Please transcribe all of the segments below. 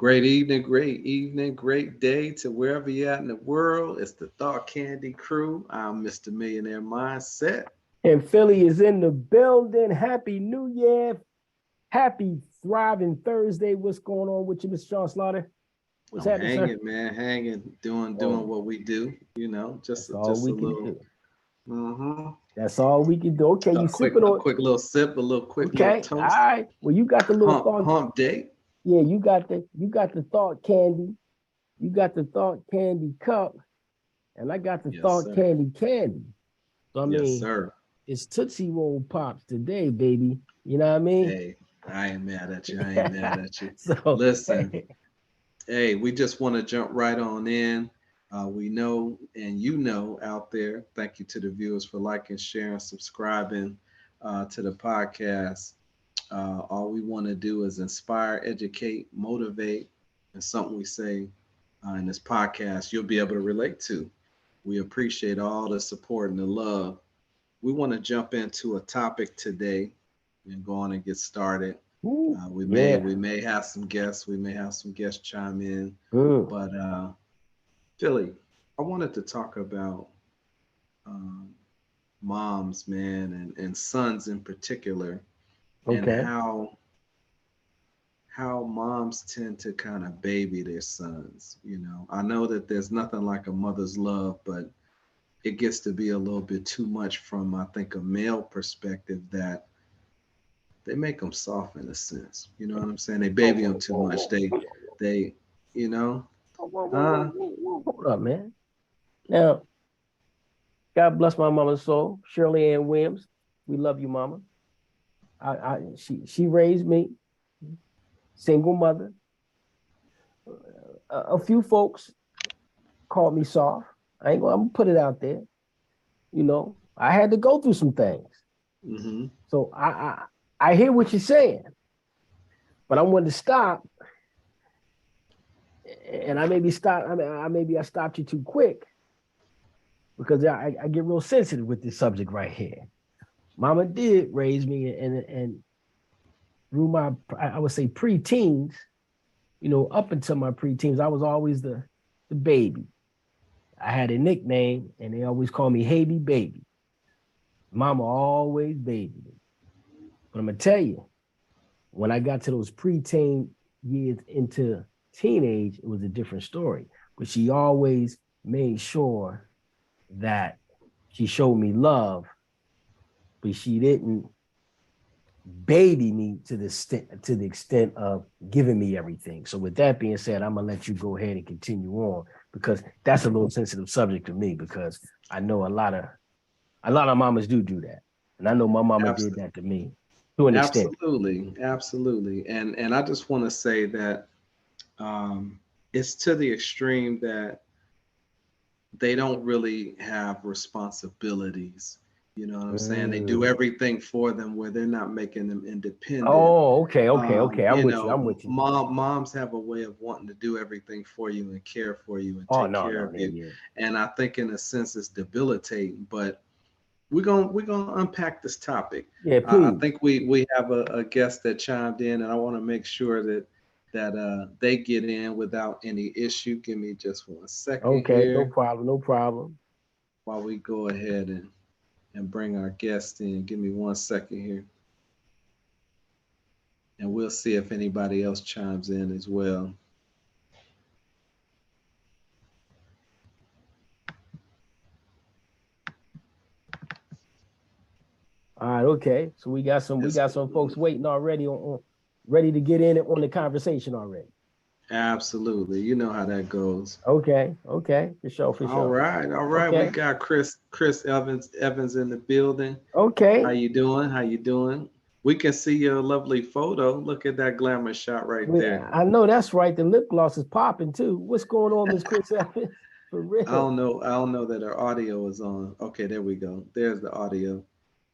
great evening, great day to wherever you're at in the world. It's the Thought Candy crew. I'm Mr. Millionaire Mindset. And Philly is in the building. Happy New Year. Happy thriving Thursday. What's going on with you, Mr. Sean Slaughter? What's I'm happening, sir? hanging, man, hanging, doing Oh, what we do. that's all Just a we can little, do. uh-huh. That's all we can do. Okay, you sipping A on. quick little sip, quick little Okay, all toast. right. Well, you got the little thought. Hump day. Yeah, you got the thought candy. You got the thought candy cup, and I got the Yes, thought sir. candy. So I Yes, mean, sir. it's Tootsie Roll Pops today, baby. You know what I mean? Hey, I ain't mad at you. I ain't mad at you. So Listen, hey, we just want to jump right on in. We know, and you know out there, thank you to the viewers for liking, sharing, subscribing to the podcast. All we want to do is inspire, educate, motivate, and something we say in this podcast you'll be able to relate to. We appreciate all the support and the love. We want to jump into a topic today and go on and get started. ooh, We may yeah. we may have some guests. We may have some guests chime in, Mm, but Philly, I wanted to talk about um, moms, man, and sons in particular, and okay. how moms tend to kind of baby their sons. I know that there's nothing like a mother's love, but it gets to be a little bit too much from, I think, a male perspective that they make them soft in a sense. You know what I'm saying? They Whoa, baby them whoa, too whoa, much. whoa, They, you know, whoa, whoa, whoa, whoa, uh, whoa, whoa. Hold up, man. Now, God bless my mama's soul, Shirley Ann Williams. We love you, mama. She raised me, single mother. A few folks called me soft. I'm gonna put it out there. I had to go through some things. hmm So I hear what you're saying, but I wanted to stop, and I maybe stop. I stopped you too quick because I get real sensitive with this subject right here. Mama did raise me, and through my, I would say, pre-teens, up until my pre-teens, I was always the baby. I had a nickname, and they always called me Haby Baby. Mama always babied me. But I'm gonna tell you, when I got to those preteen years into teenage, it was a different story. But she always made sure that she showed me love, but she didn't baby me to the extent of giving me everything. So with that being said, I'm gonna let you go ahead and continue on because that's a little sensitive subject to me because I know a lot of mamas do that. And I know my mama did that to me to an extent. Absolutely, absolutely. And I just want to say that um, it's to the extreme that they don't really have responsibilities. You know what I'm saying? They do Mm. everything for them where they're not making them independent. Oh, okay. I'm with you. I'm with you. Moms have a way of wanting to do everything for you and care for you and Oh take no, care no, of yeah, you. yeah. And I think in a sense it's debilitating, but we're gonna unpack this topic. Yeah, I please. think we have a guest that chimed in, and I want to make sure that they get in without any issue. Give me just one second Okay, no here problem, no problem. while we go ahead and bring our guest in. Give me one second here, and we'll see if anybody else chimes in as well. All right, okay. So we got some folks waiting already ready to get in on the conversation already. Absolutely, you know how that goes. Okay, okay, for sure, for All sure. right, all right. We Okay, got Chris Evans in the building. How okay. you doing? How you doing? We can see your lovely photo. Look at that glamour shot right there. I know that's right. The lip gloss is popping too. What's going on, Miss Chris Evans? For real. I don't know that our audio is on. Okay, there we go. There's the audio.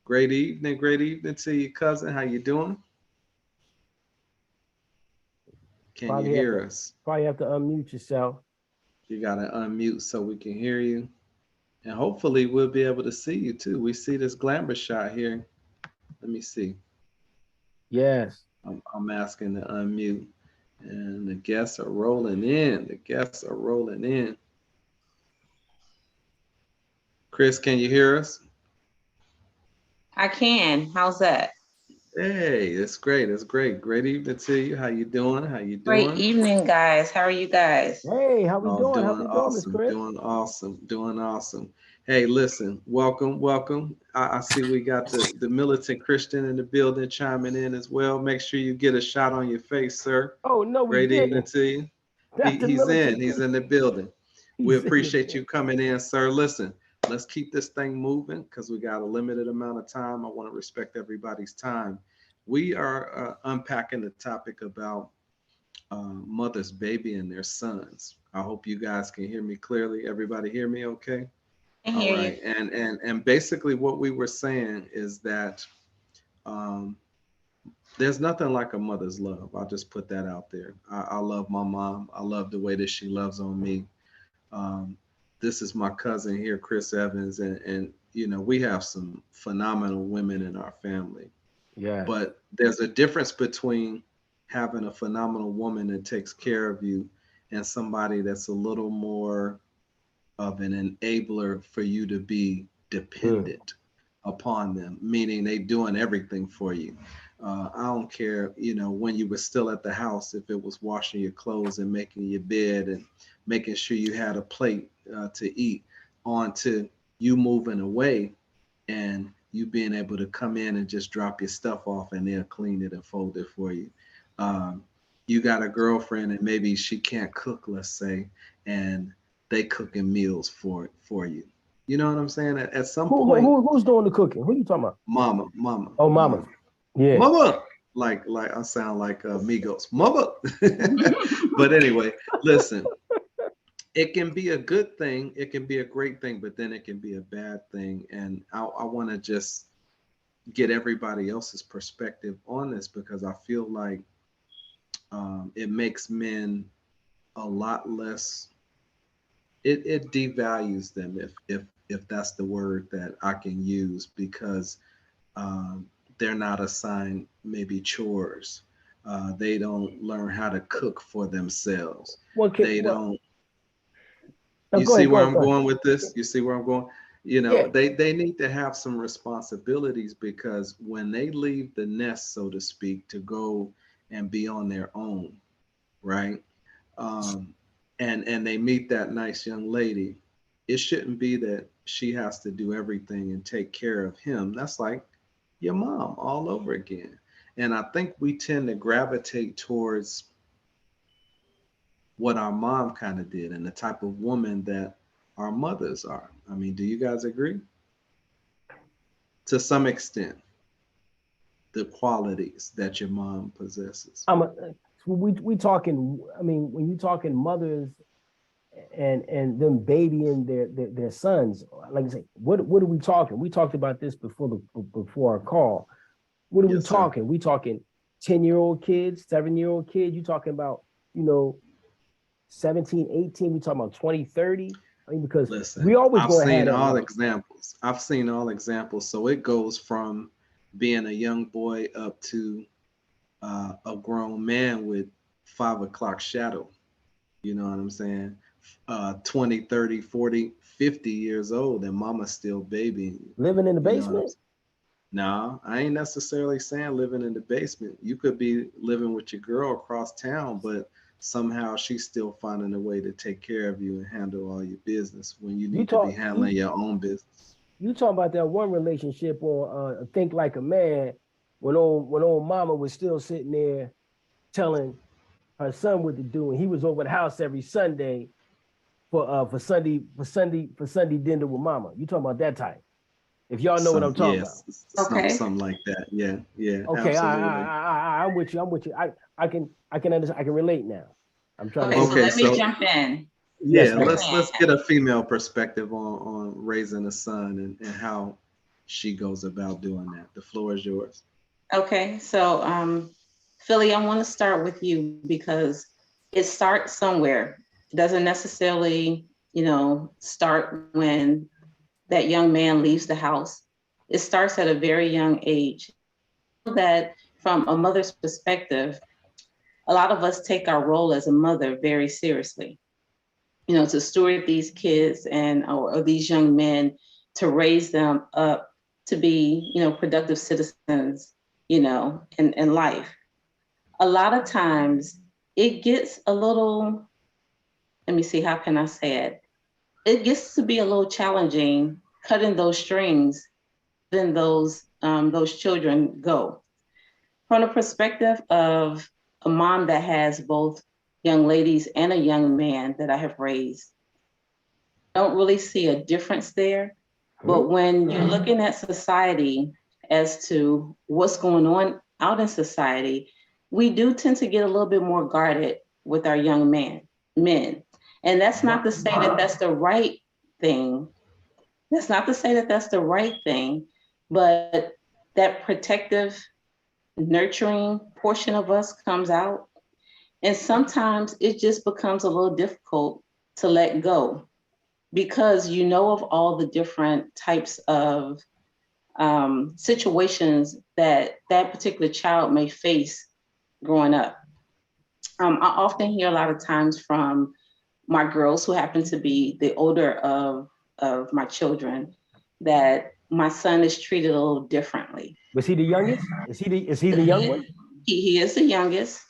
Great evening to you, cousin. How you doing? Can you Probably have hear to us? probably have to unmute yourself. You gotta unmute so we can hear you. And hopefully we'll be able to see you too. We see this glamour shot here. Let me see. Yes. I'm asking to unmute. And the guests are rolling in. The guests are rolling in. Chris, can you hear us? I can. How's that? Hey, it's great. It's great. Great evening to you. How you doing? How you Great doing? evening, guys. How are you guys? Hey, how we Oh, doing? How doing we doing, Miss awesome, Chris? doing awesome, doing awesome. Hey, listen, welcome, welcome. I see we got the militant Christian in the building chiming in as well. Make sure you get a shot on your face, sir. Oh no, we Great evening didn't. to you. Not the He's in. militant He's in Christian. the building. We He's in the appreciate building. you coming in, sir. Listen, let's keep this thing moving because we got a limited amount of time. I want to respect everybody's time. We are unpacking the topic about mother's baby and their sons. I hope you guys can hear me clearly. Everybody hear me okay? I All hear you. right. And basically what we were saying is that um, there's nothing like a mother's love. I'll just put that out there. I love my mom. I love the way that she loves on me. Um, this is my cousin here, Chris Evans, and we have some phenomenal women in our family. Yes. But there's a difference between having a phenomenal woman that takes care of you and somebody that's a little more of an enabler for you to be Mm. dependent upon them, meaning they doing everything for you. I don't care, when you were still at the house, if it was washing your clothes and making your bed and making sure you had a plate to eat, on to you moving away and you being able to come in and just drop your stuff off and they'll clean it and fold it for you. Um, you got a girlfriend and maybe she can't cook, let's say, and they cooking meals for you. You know what I'm saying? At some point, Who's doing the cooking? Who you talking about? mama, mama, Oh, mama, mama. Yeah. mama. Like I sound like Migos, mama. But anyway, listen, it can be a good thing, it can be a great thing, but then it can be a bad thing. And I want to just get everybody else's perspective on this because I feel like it makes men a lot less. It devalues them if that's the word that I can use because um, they're not assigned maybe chores. They don't learn how to cook for themselves. What kid? They What? don't. No, You go see ahead. Go where ahead. I'm Go ahead. going with this? You see where I'm going? Yeah. They need to have some responsibilities because when they leave the nest, so to speak, to go and be on their own, right? Um, and they meet that nice young lady, it shouldn't be that she has to do everything and take care of him. That's like your mom all over again. And I think we tend to gravitate towards what our mom kind of did and the type of woman that our mothers are. I mean, do you guys agree? To some extent, the qualities that your mom possesses. I'm a, we talking. I mean, when you talking mothers and them babying their sons, like I say, what are we talking? We talked about this before our call. What are we Yes, sir. talking? We talking 10-year-old kids, 7-year-old kids. You talking about, you know, 17, 18. We talking about 20, 30. I mean, because we Listen, always I've going to have seen that all one. examples. I've seen all examples. So it goes from being a young boy up to a grown man with 5 o'clock shadow. You know what I'm saying? 20, 30, 40, 50 years old and mama's still babying you. Living in the You know what I'm basement. saying? No, I ain't necessarily saying living in the basement. You could be living with your girl across town, but somehow she's still finding a way to take care of you and handle all your business when you You need to be talk handling your own business. you talking about that one relationship on Think Like a Man when old mama was still sitting there telling her son what to do, and he was over the house every Sunday for Sunday dinner with mama. You talking about that type? If y'all know what I'm Some, talking about. yes, Okay. something like that. Yeah, yeah, Okay, absolutely. I'm with you. I'm with you. I can understand. I can relate now. I'm trying to Okay, think. so Okay, let me so jump in. Yes, yeah, ma'am. let's get a female perspective on raising a son and how she goes about doing that. The floor is yours. Okay, so Philly, I want to start with you because it starts somewhere. It doesn't necessarily, start when that young man leaves the house. It starts at a very young age. That from a mother's perspective, a lot of us take our role as a mother very seriously, to steward these kids or these young men, to raise them up to be, productive citizens, in life. A lot of times it gets a little, let me see, how can I say it? It gets to be a little challenging cutting those strings, then those children go. From the perspective of a mom that has both young ladies and a young man that I have raised, I don't really see a difference there. But when you're looking at society as to what's going on out in society, we do tend to get a little bit more guarded with our young men. And that's not to say that that's the right thing. That's not to say that that's the right thing, but that protective, nurturing portion of us comes out. And sometimes it just becomes a little difficult to let go because you know of all the different types of situations that that particular child may face growing up. I often hear a lot of times from my girls who happen to be the older of my children that my son is treated a little differently. Was he the youngest? Is he the young one? He is the youngest,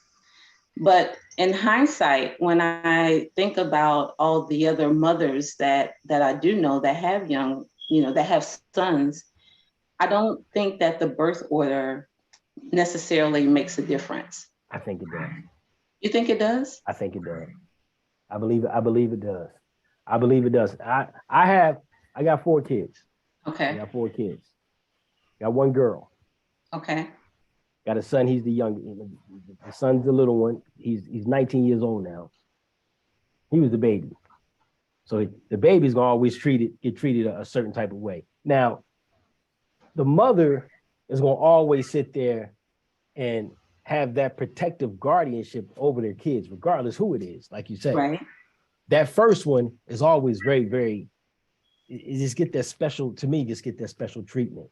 but in hindsight, when I think about all the other mothers that I do know that have young, that have sons, I don't think that the birth order necessarily makes a difference. I think it does. You think it does? I think it does. I believe it. I believe it does. I believe it does. I got 4 kids. Okay. I got 4 kids. Got 1 girl. Okay. Got a son. He's the young. The son's the little one. He's 19 years old now. He was the baby. So the baby's gonna always get treated a certain type of way. Now, the mother is gonna always sit there and have that protective guardianship over their kids, regardless who it is, like you said. Right. That first one is always very, very, it just get that special, to me, just get that special treatment.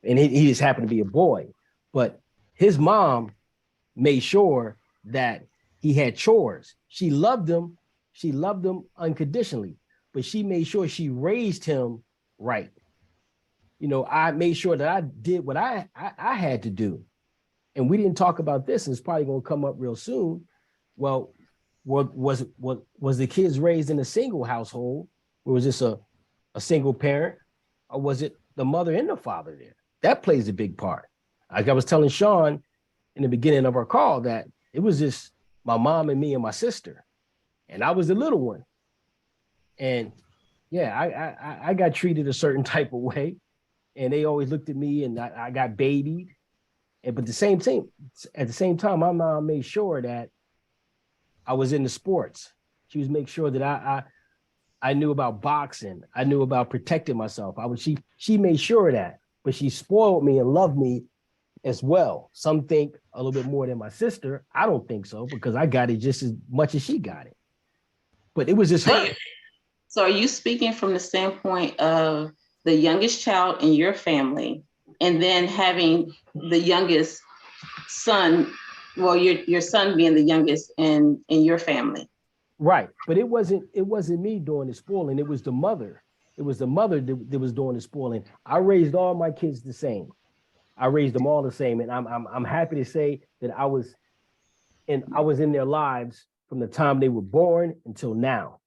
And he just happened to be a boy. But his mom made sure that he had chores. She loved him unconditionally, but she made sure she raised him right. I made sure that I did what I had to do. And we didn't talk about this, and it's probably going to come up real soon. Well, was the kids raised in a single household, or was this a single parent, or was it the mother and the father there? That plays a big part. Like I was telling Sean in the beginning of our call, that it was just my mom and me and my sister, and I was the little one. And yeah, I got treated a certain type of way, and they always looked at me, and I got babied. But at the same time, my mom made sure that I was in the sports. She was making sure that I knew about boxing. I knew about protecting myself. She made sure of that, but she spoiled me and loved me as well. Some think a little bit more than my sister. I don't think so, because I got it just as much as she got it. But it was just her. So are you speaking from the standpoint of the youngest child in your family, and then having the youngest son, well, your son being the youngest in your family? Right. But it wasn't me doing the spoiling. It was the mother. It was the mother that was doing the spoiling. I raised all my kids the same. I raised them all the same. And I'm happy to say that I was in their lives from the time they were born until now.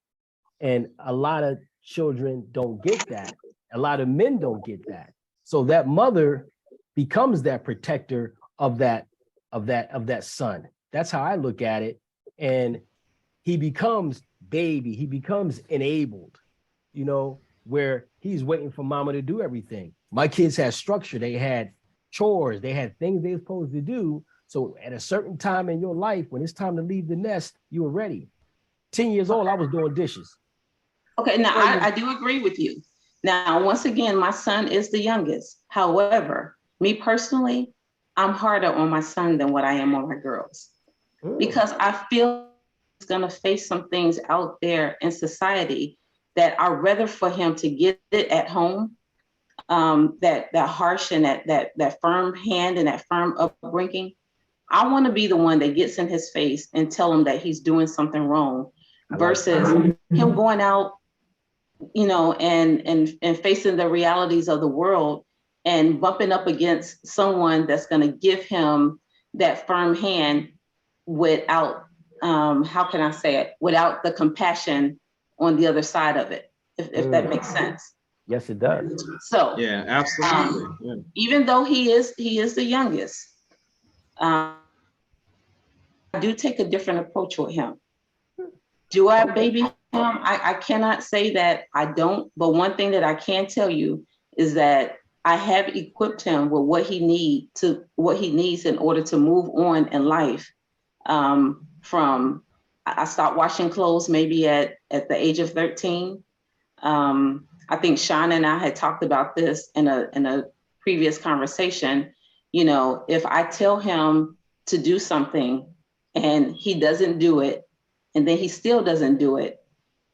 And a lot of children don't get that. A lot of men don't get that. So that mother becomes that protector of that son. That's how I look at it. And he becomes baby. He becomes enabled, where he's waiting for mama to do everything. My kids had structure. They had chores. They had things they were supposed to do. So at a certain time in your life, when it's time to leave the nest, you were ready. 10 years old, I was doing dishes. Okay, now I do agree with you. Now, once again, my son is the youngest. However, me personally, I'm harder on my son than what I am on my girls. Because I feel he's going to face some things out there in society that I'd rather for him to get it at home, that harsh and that firm hand and that firm upbringing, I want to be the one that gets in his face and tell him that he's doing something wrong versus him going out, and facing the realities of the world and bumping up against someone that's going to give him that firm hand without, how can I say it, without the compassion on the other side of it, if that makes sense. Yes, it does. So Yeah, absolutely. Yeah. even though he is the youngest, I do take a different approach with him. Do I baby him? I cannot say that I don't, but one thing that I can tell you is that I have equipped him with what he needs in order to move on in life. From I stopped washing clothes maybe at the age of 13. I think Sean and I had talked about this in a previous conversation. If I tell him to do something and he doesn't do it, and then he still doesn't do it,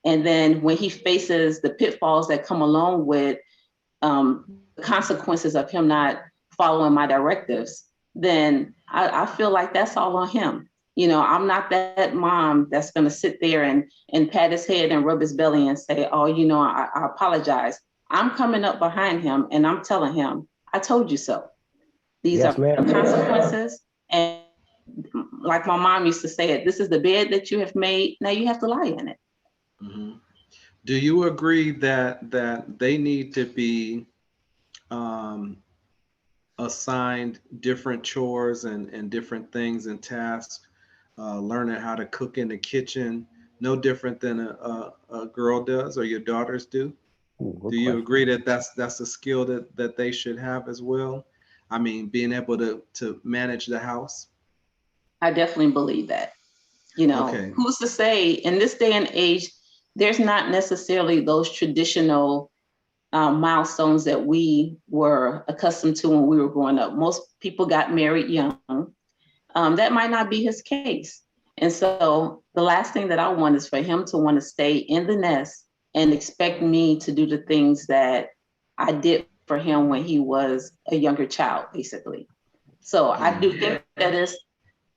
and then when he faces the pitfalls that come along with the consequences of him not following my directives, then I feel like that's all on him. I'm not that mom that's going to sit there and pat his head and rub his belly and say, oh, I apologize. I'm coming up behind him and I'm telling him, I told you so. These Yes, are ma'am. consequences. And like my mom used to say it, this is the bed that you have made. Now you have to lie in it. Mm-hmm. Do you agree that they need to be um, assigned different chores and different things and tasks, learning how to cook in the kitchen, no different than a girl does or your daughters do? Ooh, good Do you question. agree that that's a skill that they should have as well? I mean, being able to manage the house. I definitely believe that. Okay. Who's to say in this day and age, there's not necessarily those traditional milestones that we were accustomed to when we were growing up. Most people got married young. That might not be his case. And so the last thing that I want is for him to want to stay in the nest and expect me to do the things that I did for him when he was a younger child, basically. So I do Mm-hmm. think that is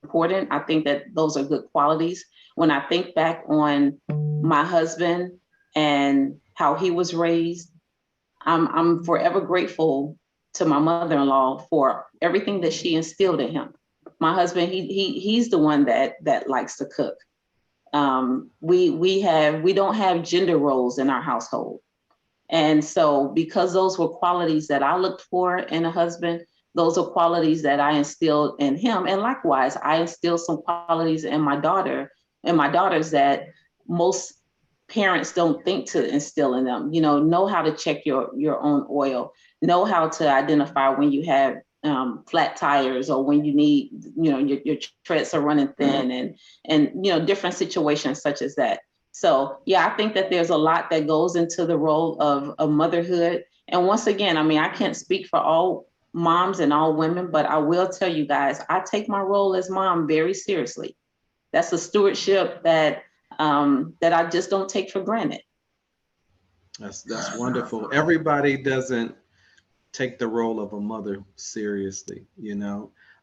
important. I think that those are good qualities. When I think back on my husband and how he was raised, I'm forever grateful to my mother-in-law for everything that she instilled in him. My husband, he's the one that likes to cook. We don't have gender roles in our household. And so because those were qualities that I looked for in a husband, those are qualities that I instilled in him. And likewise, I instilled some qualities in my daughters that most parents don't think to instill in them. Know how to check your own oil, know how to identify when you have flat tires or when you need, your treads are running thin, and different situations such as that. So yeah, I think that there's a lot that goes into the role of motherhood. And once again, I mean, I can't speak for all moms and all women, but I will tell you guys, I take my role as mom very seriously. That's a stewardship that I just don't take for granted. That's wonderful. Everybody doesn't take the role of a mother seriously,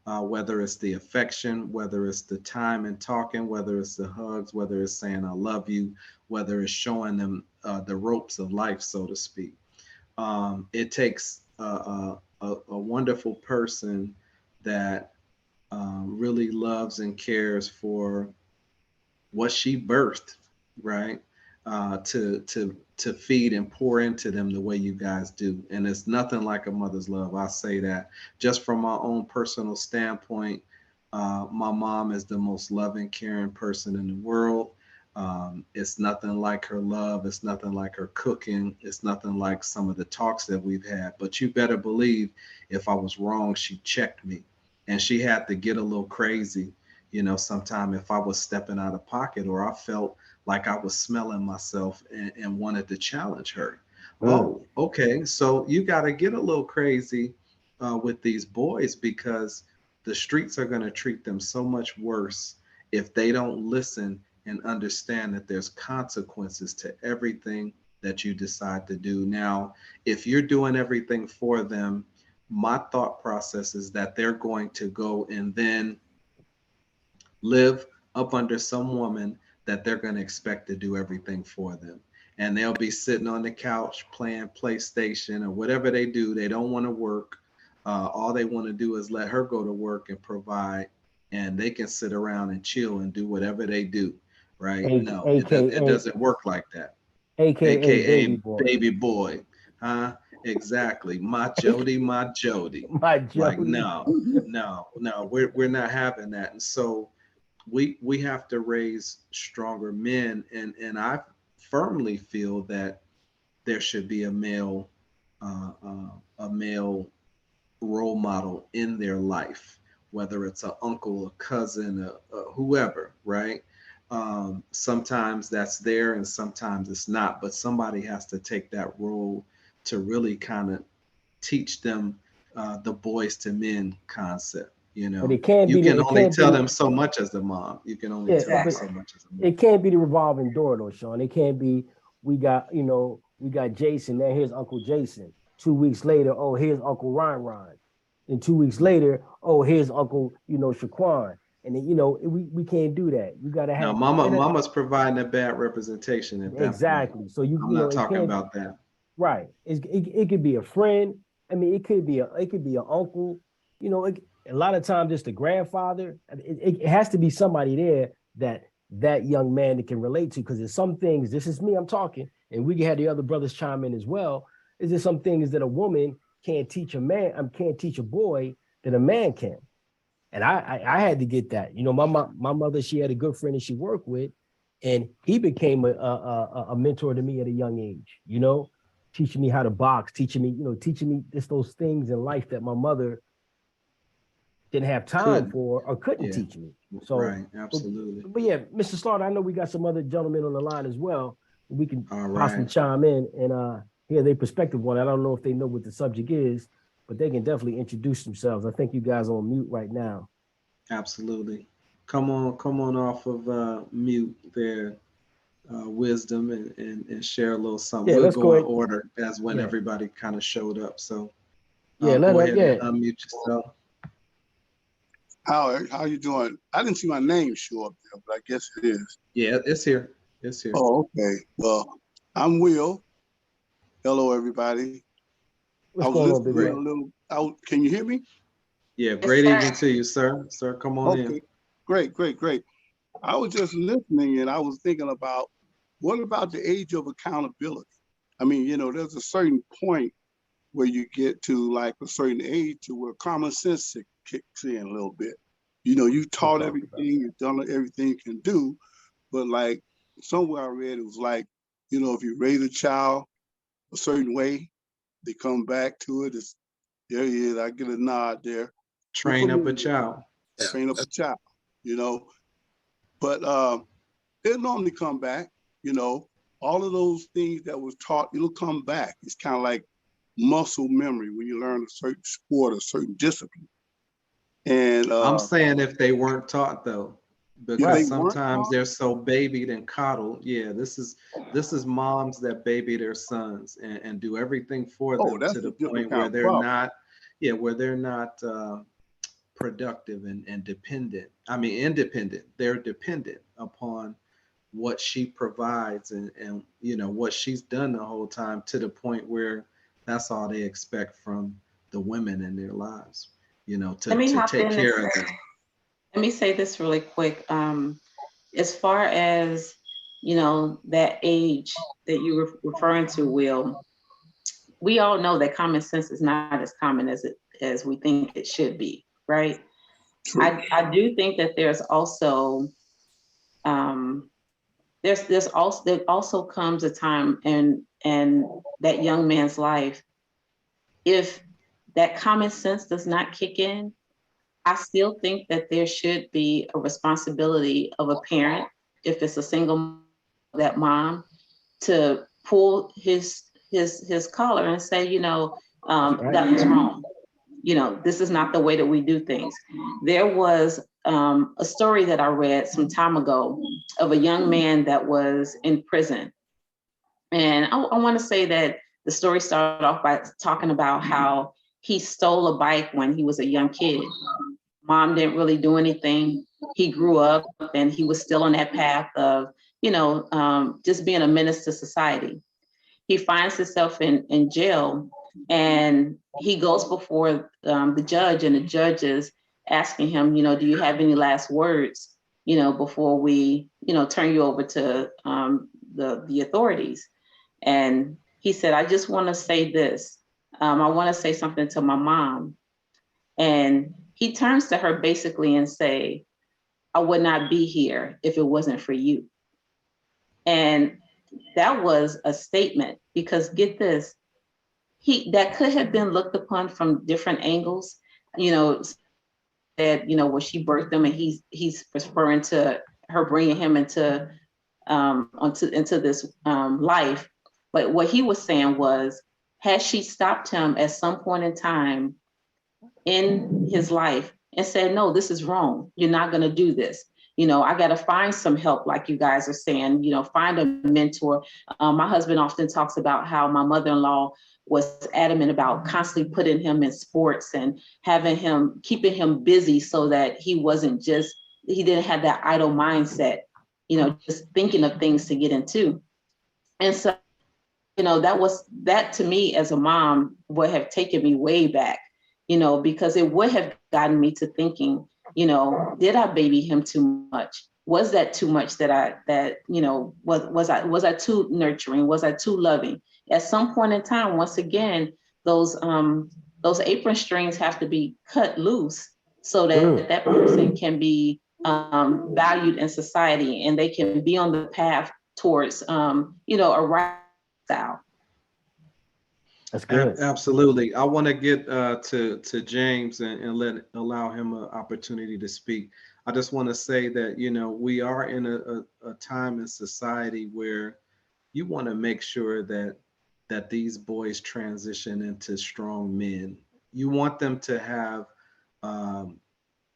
whether it's the affection, whether it's the time and talking, whether it's the hugs, whether it's saying I love you, whether it's showing them the ropes of life, so to speak. It takes a wonderful person that really loves and cares for what she birthed, right? To feed and pour into them the way you guys do. And it's nothing like a mother's love. I say that just from my own personal standpoint. My mom is the most loving, caring person in the world. It's nothing like her love. It's nothing like her cooking. It's nothing like some of the talks that we've had. But you better believe if I was wrong, she checked me. And she had to get a little crazy, sometime if I was stepping out of pocket or I felt like I was smelling myself and wanted to challenge her. Mm. Oh, okay. So you got to get a little crazy with these boys because the streets are going to treat them so much worse if they don't listen and understand that there's consequences to everything that you decide to do. Now, if you're doing everything for them, my thought process is that they're going to go and then live up under some woman that they're going to expect to do everything for them. And they'll be sitting on the couch playing PlayStation or whatever they do. They don't want to work. All they want to do is let her go to work and provide, and they can sit around and chill and do whatever they do. Right? No, it AKA doesn't work like that. AKA baby AKA boy. baby boy. Huh? Exactly. My Jody, my Jody. My Like, Jody. no, we're not having that. And so we have to raise stronger men, and I firmly feel that there should be a male role model in their life, whether it's an uncle, a cousin, whoever, right? Sometimes that's there and sometimes it's not, but somebody has to take that role to really kind of teach them the boys to men concept. You But know, it can't you be the, can it only can't be tell the, them so much as a mom. You can only yeah, tell them but so much as a mom. it can't be the revolving door though, Sean. It can't be we got Jason, now here's Uncle Jason. 2 weeks later, oh, here's Uncle Ron. And 2 weeks later, oh, here's Uncle, Shaquan. And then, we can't do that. You gotta Now, have mama's providing a bad representation at that point. exactly. So I'm not it talking can't about that. right. It could be a friend. I mean, it could be an uncle. A lot of times it's the grandfather. It has to be somebody there that young man that can relate to. Because there's some things. This is me. I'm talking, and we can have the other brothers chime in as well. Is there some things that a woman can't teach a man? Can't teach a boy that a man can. And I had to get that. My mother, she had a good friend that she worked with, and he became a mentor to me at a young age. Teaching me how to box, teaching me just those things in life that my mother didn't have time Couldn't. for or couldn't Yeah. teach me. So, Right. but, Absolutely. but yeah, Mr. Slaughter, I know we got some other gentlemen on the line as well. We can All possibly right. chime in and hear their perspective on it. I don't know if they know what the subject is, but they can definitely introduce themselves. I think you guys are on mute right now. Absolutely. Come on off of mute there, wisdom, and share a little something. Yeah, We'll let's go go in ahead. order as when Yeah, everybody kind of showed up. So yeah, let go us. ahead and Yeah, unmute yourself. How you doing? I didn't see my name show up there, but I guess it is. Yeah, it's here. It's here. Oh, okay. Well, I'm Will. Hello, everybody. I what's was going on, big listening Great. a man? little. Can you hear me? Yeah, Yes, great sir. evening to you, sir. Sir, come on in. Okay. Great. I was just listening and I was thinking about what about the age of accountability? I mean, there's a certain point where you get to like a certain age to where common sense kicks in a little bit. You We taught talked everything, about that. you've done everything you can do, but like somewhere I read it was like, if you raise a child a certain way, they come back to it. It's there he is. I get a nod there. Good for Train up a me. child. Train up a child, you know. But they'll normally come back, you know. All of those things that was taught, it'll come back. It's kind of like muscle memory when you learn a certain sport, a certain discipline. And I'm saying if they weren't taught though, if because they Right. weren't sometimes taught, they're so babied and coddled. Yeah, this is moms that baby their sons and do everything for oh, them that's to a the different point kind where of they're problem. not, yeah, where they're not productive and dependent. I mean, independent. They're dependent upon what she provides and what she's done the whole time to the point where that's all they expect from the women in their lives, Let me to hop take in and care of them. let me say this really quick. As far as that age that you were referring to, Will, we all know that common sense is not as common as we think it should be, right? True. I do think that there's also um, there also comes a time in that young man's life, if that common sense does not kick in, I still think that there should be a responsibility of a parent, if it's a single that mom, to pull his collar and say, Right. that was wrong. This is not the way that we do things. There was a story that I read some time ago of a young man that was in prison. And I want to say that the story started off by talking about how he stole a bike when he was a young kid. Mom didn't really do anything. he grew up and he was still on that path of, just being a menace to society. He finds himself in jail, and he goes before the judge, and the judge is asking him, do you have any last words, before we, turn you over to the authorities. And he said, I just want to say this. I want to say something to my mom. And he turns to her basically and say, I would not be here if it wasn't for you. And that was a statement, because get this, that could have been looked upon from different angles, that, well, she birthed him, and he's referring to her bringing him into this life. But what he was saying was, had she stopped him at some point in time in his life and said, no, this is wrong, you're not going to do this, I got to find some help, like you guys are saying, find a mentor. My husband often talks about how my mother-in-law was adamant about constantly putting him in sports and keeping him busy, so that he didn't have that idle mindset, just thinking of things to get into. And so, that to me as a mom would have taken me way back, because it would have gotten me to thinking, did I baby him too much? Was that too much was I too nurturing? Was I too loving? At some point in time, once again, those apron strings have to be cut loose, so that that person can be valued in society, and they can be on the path towards a right style. That's good. Absolutely. I want to get to James and allow him an opportunity to speak. I just want to say that, we are in a time in society where you want to make sure that these boys transition into strong men. You want them to have um,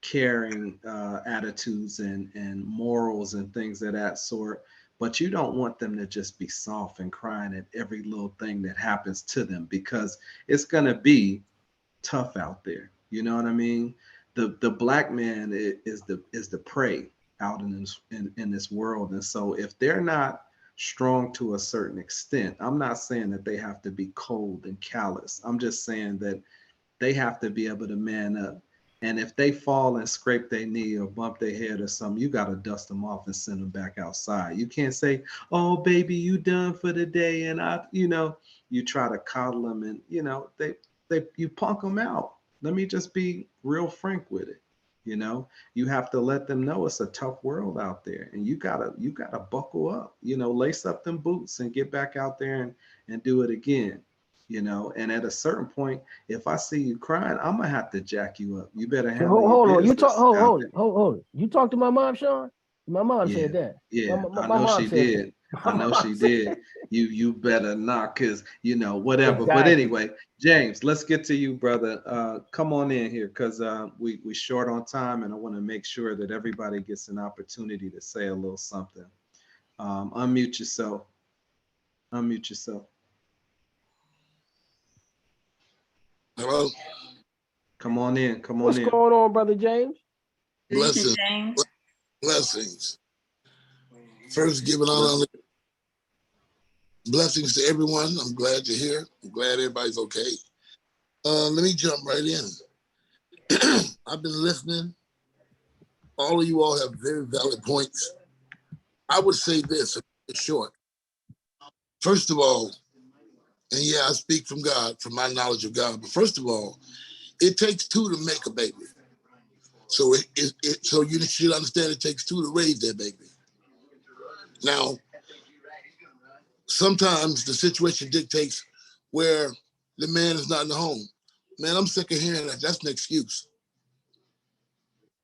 caring attitudes and morals and things of that sort. But you don't want them to just be soft and crying at every little thing that happens to them, because it's going to be tough out there. You know what I mean? The black man is the prey out in this world. And so if they're not strong to a certain extent, I'm not saying that they have to be cold and callous. I'm just saying that they have to be able to man up. And if they fall and scrape their knee or bump their head or something, you got to dust them off and send them back outside. You can't say, "Oh, baby, you done for the day," and you try to coddle them, and you punk them out. Let me just be real frank with it. You have to let them know it's a tough world out there, and you gotta buckle up. Lace up them boots and get back out there and do it again. And at a certain point, if I see you crying, I'm gonna have to jack you up. You better So handle your hold on. You talk. business out there. Hold on. You talked to my mom, Sean. My mom Yeah, said that. My, yeah, my, I my know mom she said that. did. I My know mom she said did. You better not, cause whatever. But exactly. anyway, James, let's get to you, brother. Come on in here, cause we short on time, and I want to make sure that everybody gets an opportunity to say a little something. Unmute yourself. Unmute yourself. Hello, Come on in. Come on What's in. going on, brother James? blessings, James. blessings. First, giving honor, blessings to everyone. I'm glad you're here. I'm glad everybody's okay. Let me jump right in. I've been listening. All of you all have very valid points. I would say this, in short. First of all, and yeah, I speak from God, from my knowledge of God. But first of all, it takes two to make a baby. So so you should understand it takes two to raise that baby. Now, sometimes the situation dictates where the man is not in the home. Man, I'm sick of hearing that. That's an excuse.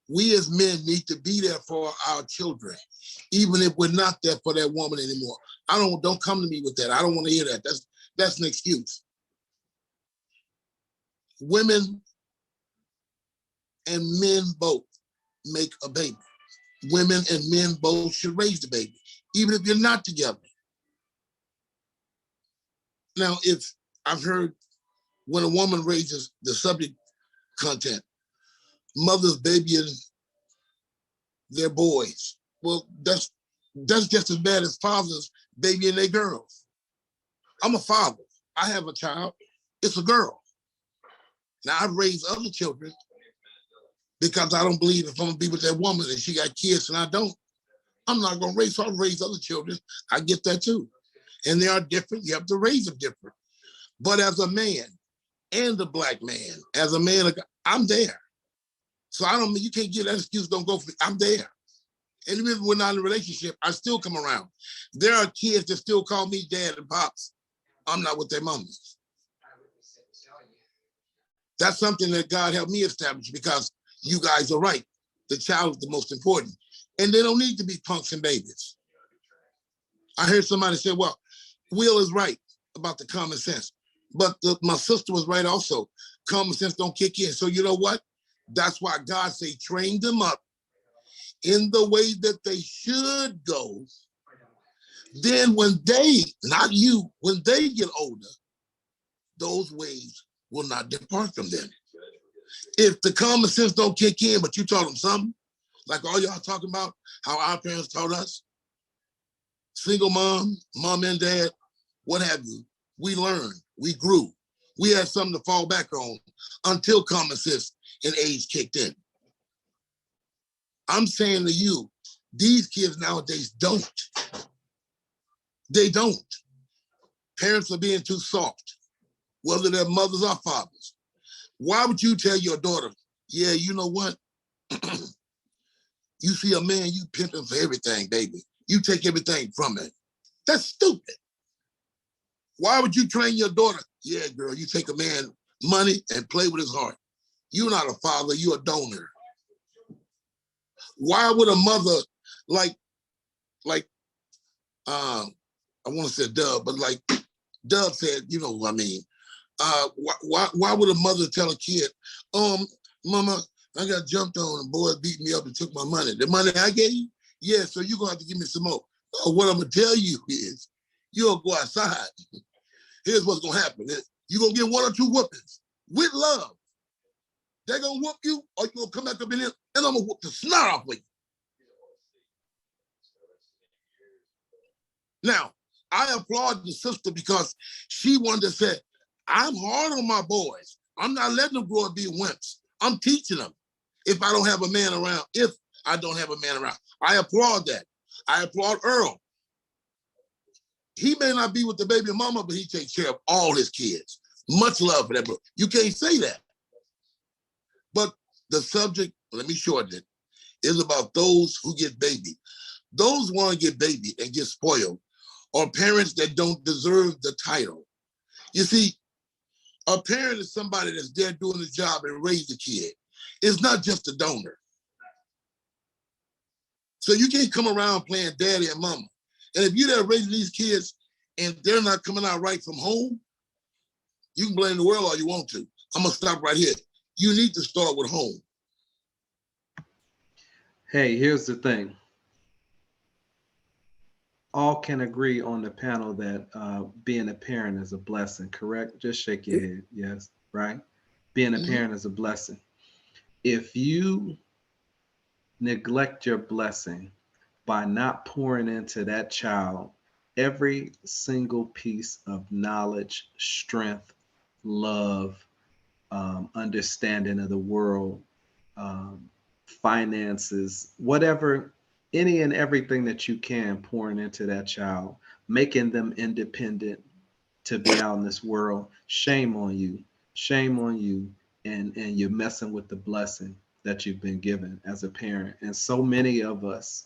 We as men need to be there for our children, even if we're not there for that woman anymore. Don't come to me with that. I don't want to hear that. That's an excuse. Women and men both make a baby. Women and men both should raise the baby, even if you're not together. Now, if I've heard when a woman raises the subject content, mother's babying their boys. Well, that's just as bad as fathers babying their girls. I'm a father. I have a child. It's a girl. Now, I've raised other children because I don't believe if I'm going to be with that woman and she got kids and I don't, I'm not going to raise. So I've raised other children. I get that too. And they are different. You have to raise them different. But as a man and a black man, as a man, I'm there. So you can't give that excuse, don't go for me. I'm there. And even if we're not in a relationship, I still come around. There are kids that still call me dad and pops. I'm not with their mamas. That's something that God helped me establish because you guys are right. The child is the most important. And they don't need to be punks and babies. I heard somebody say, well, Will is right about the common sense. But my sister was right also. Common sense don't kick in. So you know what? That's why God say, train them up in the way that they should go. Then when they, not you, when they get older, those ways will not depart from them. If the common sense don't kick in, but you taught them something, like all y'all talking about, how our parents taught us, single mom and dad, what have you, we learned, we grew. We had something to fall back on until common sense and age kicked in. I'm saying to you, these kids nowadays don't. They don't. Parents are being too soft, whether they're mothers or fathers. Why would you tell your daughter, yeah, you know what? You see a man, you pimp him for everything, baby. You take everything from him. That's stupid. Why would you train your daughter? Yeah, girl, you take a man money and play with his heart. You're not a father, you're a donor. Why would a mother like I want to say Dub, but like Dub said, you know what I mean. Why would a mother tell a kid, mama, I got jumped on and boys beat me up and took my money. The money I gave you? Yeah, so you're gonna have to give me some more. No, what I'm gonna tell you is you'll go outside. Here's what's gonna happen. You're gonna get 1 or 2 whoopings with love. They're gonna whoop you, or you're gonna come back up in here and I'm gonna whoop the snot off of you. Now, I applaud the sister because she wanted to say, I'm hard on my boys. I'm not letting them grow up being wimps. I'm teaching them if I don't have a man around, I applaud that. I applaud Earl. He may not be with the baby mama, but he takes care of all his kids. Much love for that bro. You can't say that. But the subject, let me shorten it, is about those who get babied. Those who want to get babied and get spoiled are parents that don't deserve the title. You see, a parent is somebody that's there doing the job and raise the kid. It's not just a donor. So you can't come around playing daddy and mama. And if you're there raising these kids and they're not coming out right from home, you can blame the world all you want to. I'm gonna stop right here. You need to start with home. Hey, here's the thing. All can agree on the panel that being a parent is a blessing, correct? Just shake your head. Yes, right? Being a parent is a blessing. If you neglect your blessing by not pouring into that child every single piece of knowledge, strength, love, understanding of the world, finances, whatever, any and everything that you can pouring into that child, making them independent to be out in this world, shame on you. Shame on you. And you're messing with the blessing that you've been given as a parent. And so many of us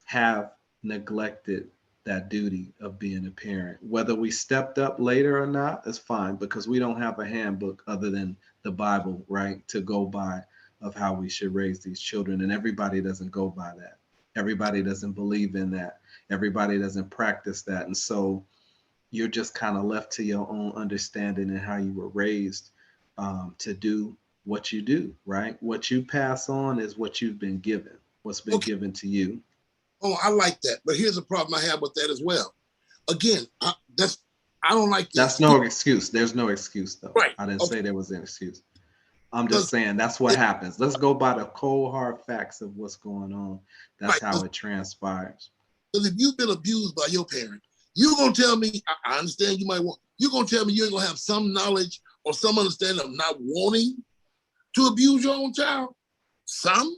have neglected that duty of being a parent. Whether we stepped up later or not is fine, because we don't have a handbook other than the Bible, right, to go by of how we should raise these children. And everybody doesn't go by that. Everybody doesn't believe in that. Everybody doesn't practice that. And so you're just kind of left to your own understanding and how you were raised to do what you do, right? What you pass on is what you've been given, what's been given to you. Oh, I like that. But here's a problem I have with that as well. Again, I don't like this. That's no excuse. There's no excuse, though. Right. I didn't say there was an excuse. I'm just saying that's what happens. Let's go by the cold hard facts of what's going on. That's right. how it transpires. Because if you've been abused by your parent, you're gonna tell me, I understand you might want, you're gonna tell me you ain't gonna have some knowledge or some understanding of not wanting to abuse your own child? Some?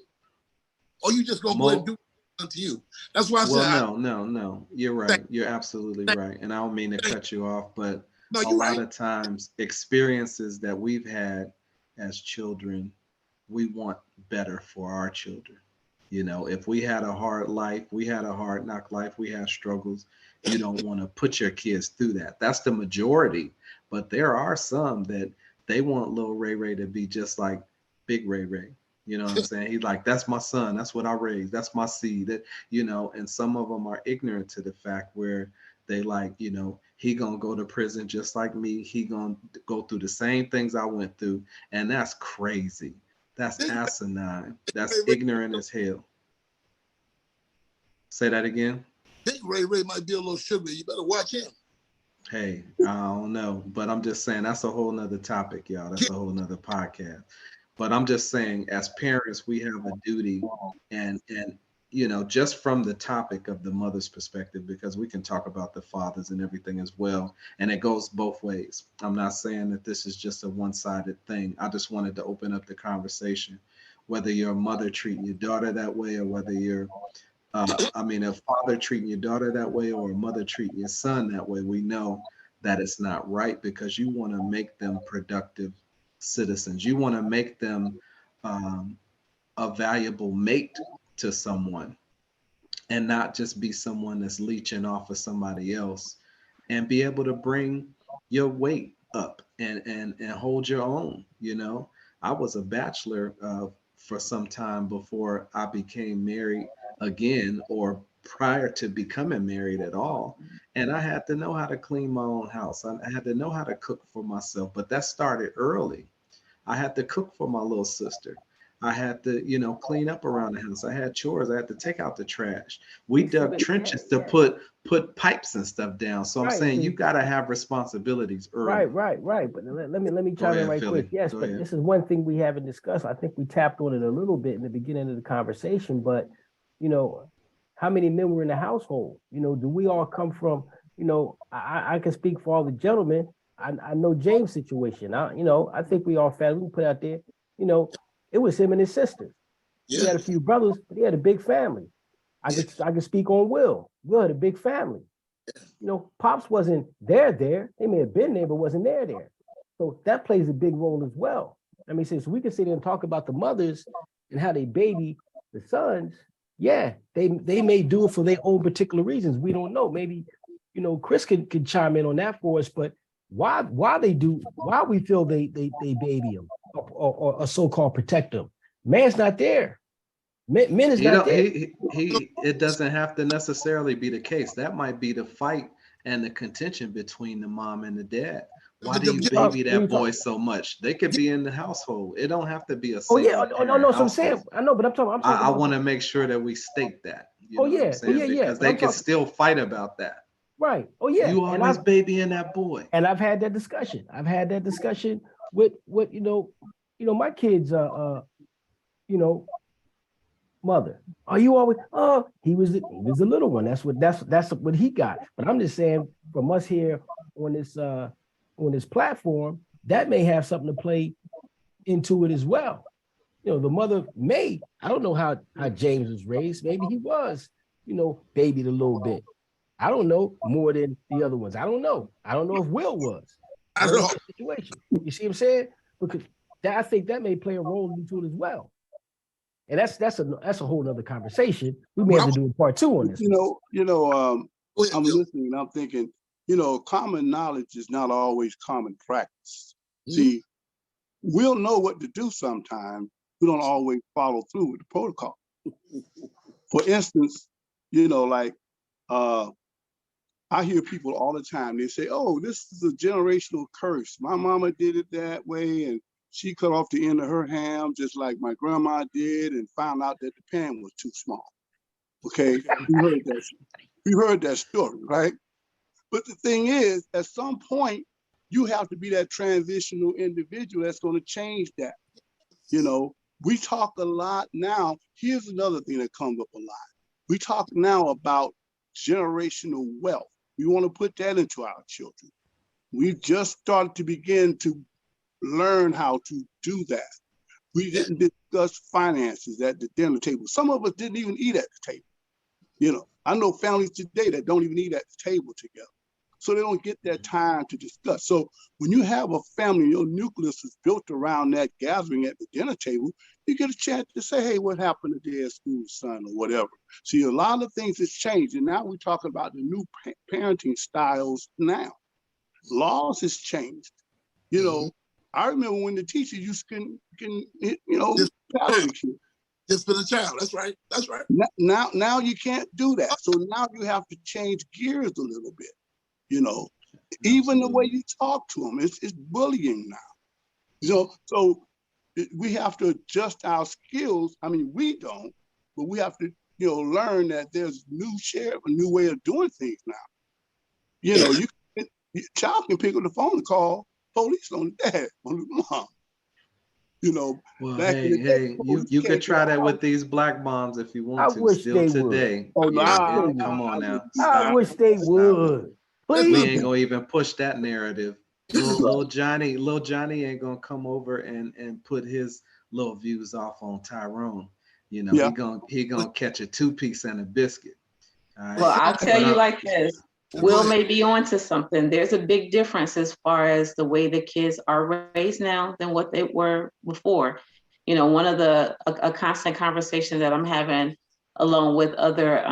Or you just gonna go ahead and do it unto you? That's why I said, no. You're right. You're absolutely right. And I don't mean to cut you off, but no, a you're lot right. of times experiences that we've had as children, we want better for our children. You know, if we had a hard life, we had a hard knock life, we had struggles, you don't want to put your kids through that. That's the majority. But there are some that they want little Ray Ray to be just like big Ray Ray. You know what I'm saying? He's like, that's my son. That's what I raised. That's my seed. That, you know, and some of them are ignorant to the fact where they like, you know, he gonna go to prison just like me. He gonna go through the same things I went through. And that's crazy. That's Big, asinine. That's Ray, ignorant as hell. Say that again. Big Ray might be a little sugary. You better watch him. Hey, I don't know, but I'm just saying that's a whole nother topic, y'all. That's a whole nother podcast. But I'm just saying, as parents, we have a duty, and you know, just from the topic of the mother's perspective, because we can talk about the fathers and everything as well, and it goes both ways. I'm not saying that this is just a one-sided thing. I just wanted to open up the conversation, whether you're a mother treating your daughter that way, or whether you're I mean, a father treating your daughter that way or a mother treating your son that way, we know that it's not right because you want to make them productive citizens. You want to make them um, a valuable mate to someone and not just be someone that's leeching off of somebody else and be able to bring your weight up and hold your own. You know, I was a bachelor for some time before I became married again or prior to becoming married at all, and I had to know how to clean my own house. I had to know how to cook for myself, but that started early. I had to cook for my little sister. I had to, you know, clean up around the house. I had chores. I had to take out the trash. We dug trenches to put pipes and stuff down. So I'm Right. saying you See, got to have responsibilities right, early. right, right. But let me Go chime in ahead, right quick. Philly. Yes, Go but ahead. this is one thing we haven't discussed. I think we tapped on it a little bit in the beginning of the conversation. But you know, how many men were in the household? You know, do we all come from? You know, I can speak for all the gentlemen. I know James' situation. I think we all family. We put out there. You know, it was him and his sisters. He Yeah, had a few brothers, but he had a big family. yeah. I could speak on Will. Will had a big family. You know, Pops wasn't there. They may have been there, but wasn't there. So that plays a big role as well. I mean, since we can sit there and talk about the mothers and how they baby the sons, yeah, they may do it for their own particular reasons. We don't know. Maybe, you know, Chris could chime in on that for us, but why we feel they baby them or so-called protect them. Man's not there. Men is You not know, there. it doesn't have to necessarily be the case. That might be the fight and the contention between the mom and the dad. Why But do you You baby talk, that you talk, boy so much? They could be in the household. It don't have to be a oh yeah, single no, parent no. So I'm saying, household. I know, but I'm talking I about want the. to make sure that we state that. You Oh know what I'm yeah, oh saying? yeah. Because But they I'm can talking still fight about that. right. Oh yeah, You always babying that boy. and I've had that discussion. I've had that discussion with my kids. You know, mother. Are you always? Oh, he was the little one. That's what he got. But I'm just saying, from us here on this platform, that may have something to play into it as well. You know, the mother may. I don't know how James was raised. Maybe he was, babied a little bit. I don't know more than the other ones. I don't know. I don't know if Will was. I I don't know. know the situation. You see what I'm saying? Because I think that may play a role into it as well. And that's a whole other conversation. We may Well, have to do a part two on this. go ahead, I'm Bill. listening and I'm thinking, common knowledge is not always common practice. Mhm. See, we'll know what to do sometimes. We don't always follow through with the protocol. For instance, like I hear people all the time, they say, oh, this is a generational curse. My mama did it that way, and she cut off the end of her ham just like my grandma did and found out that the pan was too small. Okay, we heard that story, right? But the thing is, at some point, you have to be that transitional individual that's going to change that. You know, we talk a lot now. Here's another thing that comes up a lot. We talk now about generational wealth. We want to put that into our children. We just started to begin to learn how to do that. We didn't discuss finances at the dinner table. Some of us didn't even eat at the table. You know, I know families today that don't even eat at the table together. So they don't get that time to discuss. So when you have a family, your nucleus is built around that gathering at the dinner table, you get a chance to say, hey, what happened today at school, son, or whatever. See, a lot of things has changed. And now we're talking about the new parenting styles now. Laws has changed. You know, I remember when the teacher used can you know, paddle the kid. Just for the child. That's right. That's right. Now you can't do that. So now you have to change gears a little bit. You know, even the way you talk to them, it's bullying now. You know, so we have to adjust our skills. I mean, we don't, but we have to, you know, learn that there's a new way of doing things now. You know, child can pick up the phone and call police on the dad, on the mom. You know, well, hey, you could try that with these black moms if you want I to. wish Still they today. would. Yeah, come on now. I wish they would. Please. We ain't gonna even push that narrative. Little Johnny ain't gonna come over and put his little views off on Tyrone. You know, he gonna catch a 2-piece and a biscuit. All right? Well, I'll tell you like this. Will may be onto something. There's a big difference as far as the way the kids are raised now than what they were before. You know, one of a constant conversation that I'm having along with other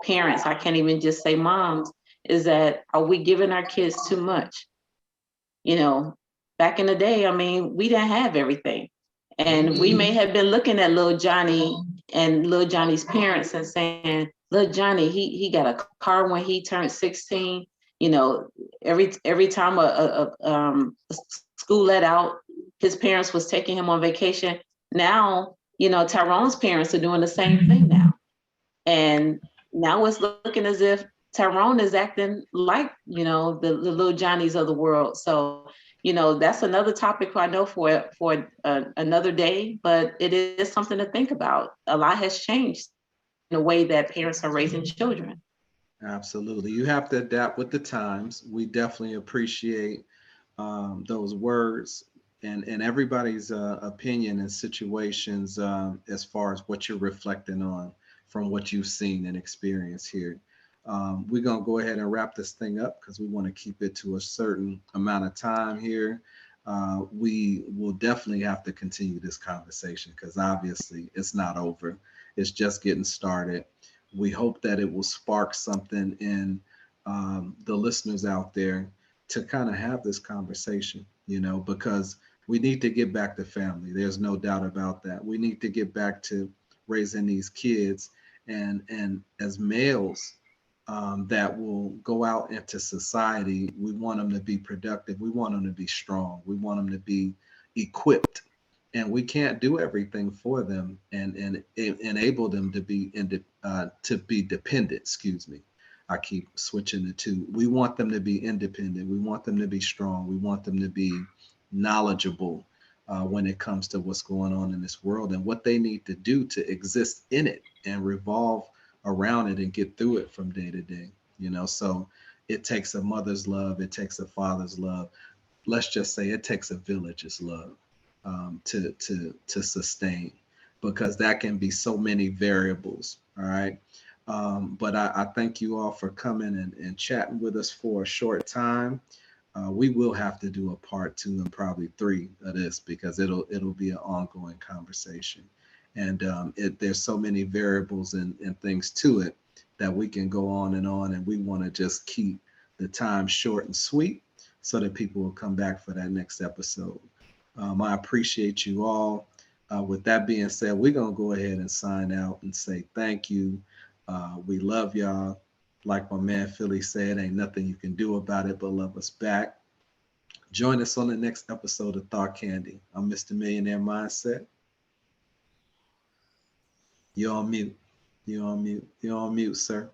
parents, I can't even just say moms, is that are we giving our kids too much? You know, back in the day, I mean, we didn't have everything. And we may have been looking at little Johnny and little Johnny's parents and saying, little Johnny, he got a car when he turned 16. You know, every time a school let out, his parents was taking him on vacation. Now, you know, Tyrone's parents are doing the same thing now. And now it's looking as if Tyrone is acting like, you know, the little Johnnies of the world. So, you know, that's another topic I know for another day, but it is something to think about. A lot has changed in the way that parents are raising children. Absolutely. You have to adapt with the times. We definitely appreciate those words and everybody's opinion and situations as far as what you're reflecting on from what you've seen and experienced here. We're going to go ahead and wrap this thing up because we want to keep it to a certain amount of time here. We will definitely have to continue this conversation because obviously it's not over. It's just getting started. We hope that it will spark something in the listeners out there to kind of have this conversation, you know, because we need to get back to family. There's no doubt about that. We need to get back to raising these kids and as males that will go out into society. We want them to be productive. We want them to be strong. We want them to be equipped. And we can't do everything for them and enable them to be dependent. Excuse me. I keep switching the two. We want them to be independent. We want them to be strong. We want them to be knowledgeable when it comes to what's going on in this world and what they need to do to exist in it and revolve around it and get through it from day to day. You know, so it takes a mother's love. It takes a father's love. Let's just say it takes a village's love to sustain, because that can be so many variables. All right. But I thank you all for coming and chatting with us for a short time. We will have to do a part 2 and probably 3 of this because it'll be an ongoing conversation. And there's so many variables and things to it that we can go on, and we want to just keep the time short and sweet so that people will come back for that next episode. I appreciate you all. With that being said, we're going to go ahead and sign out and say thank you. We love y'all. Like my man Philly said, ain't nothing you can do about it but love us back. Join us on the next episode of Thought Candy. I'm Mr. Millionaire Mindset. You're on mute. You're on mute. You're on mute, sir.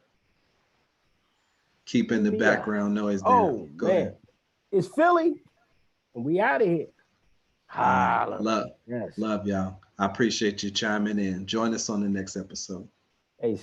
Keeping the background noise down. Oh, Go man. ahead. It's Philly, and we out of here. Holla. Love, Yes. love y'all. I appreciate you chiming in. Join us on the next episode. Hey,